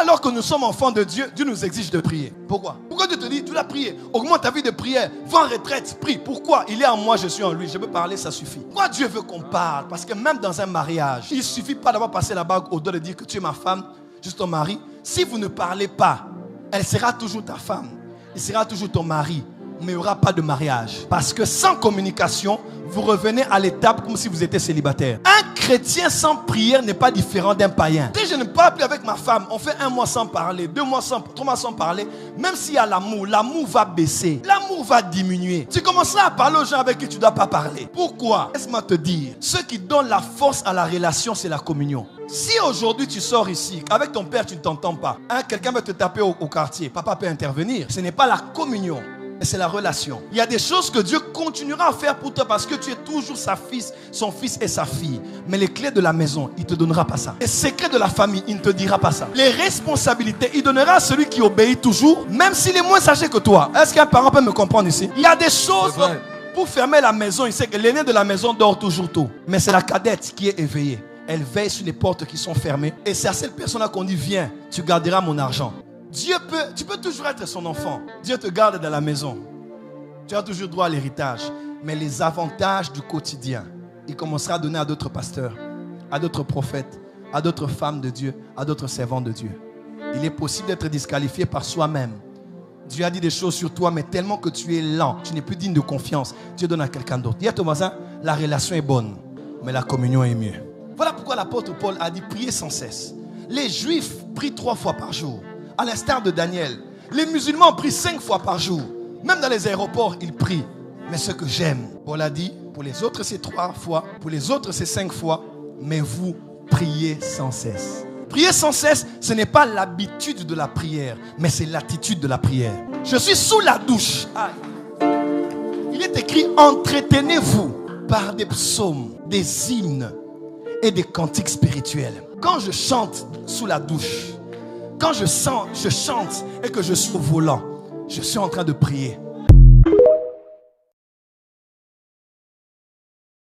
alors que nous sommes enfants de Dieu, Dieu nous exige de prier? Pourquoi? Pourquoi Dieu te dit, tu dois prier? Augmente ta vie de prière. Va en retraite, prie. Pourquoi? Il est en moi, je suis en lui. Je peux parler, ça suffit. Pourquoi Dieu veut qu'on parle? Parce que même dans un mariage, il ne suffit pas d'avoir passé la bague au doigt de dire que tu es ma femme, je suis ton mari. Si vous ne parlez pas, elle sera toujours ta femme. Il sera toujours ton mari. Mais il n'y aura pas de mariage. Parce que sans communication, vous revenez à l'étape comme si vous étiez célibataire. Un chrétien sans prière n'est pas différent d'un païen. Si je ne parle plus avec ma femme, on fait 1 mois sans parler, 2 mois sans, 3 mois sans parler, même s'il y a l'amour, l'amour va baisser. L'amour va diminuer. Tu commenceras à parler aux gens avec qui tu ne dois pas parler. Pourquoi? Laisse-moi te dire, ce qui donne la force à la relation, c'est la communion. Si aujourd'hui tu sors ici, avec ton père tu ne t'entends pas, quelqu'un va te taper au quartier, papa peut intervenir. Ce n'est pas la communion. C'est la relation. Il y a des choses que Dieu continuera à faire pour toi parce que tu es toujours son fils et sa fille. Mais les clés de la maison, il ne te donnera pas ça. Les secrets de la famille, il ne te dira pas ça. Les responsabilités, il donnera à celui qui obéit toujours, même s'il est moins âgé que toi. Est-ce qu'un parent peut me comprendre ici? Il y a des choses pour fermer la maison. Il sait que l'aîné de la maison dort toujours tôt. Mais c'est la cadette qui est éveillée. Elle veille sur les portes qui sont fermées. Et c'est à cette personne-là qu'on dit, viens, tu garderas mon argent. Tu peux toujours être son enfant. Dieu te garde dans la maison. Tu as toujours droit à l'héritage. Mais les avantages du quotidien, il commencera à donner à d'autres pasteurs, à d'autres prophètes, à d'autres femmes de Dieu, à d'autres servants de Dieu. Il est possible d'être disqualifié par soi-même. Dieu a dit des choses sur toi, mais tellement que tu es lent, tu n'es plus digne de confiance. Dieu donne à quelqu'un d'autre. Dis à ton voisin, la relation est bonne, mais la communion est mieux. Voilà pourquoi l'apôtre Paul a dit prier sans cesse. Les Juifs prient 3 fois par jour. À l'instar de Daniel, les musulmans prient 5 fois par jour. Même dans les aéroports, ils prient. Mais ce que j'aime, Paul a dit, pour les autres c'est 3 fois, pour les autres c'est 5 fois, mais vous priez sans cesse. Prier sans cesse, ce n'est pas l'habitude de la prière, mais c'est l'attitude de la prière. Je suis sous la douche. Aïe. Il est écrit, entretenez-vous par des psaumes, des hymnes et des cantiques spirituels. Quand je chante sous la douche, quand je chante et que je suis au volant, je suis en train de prier.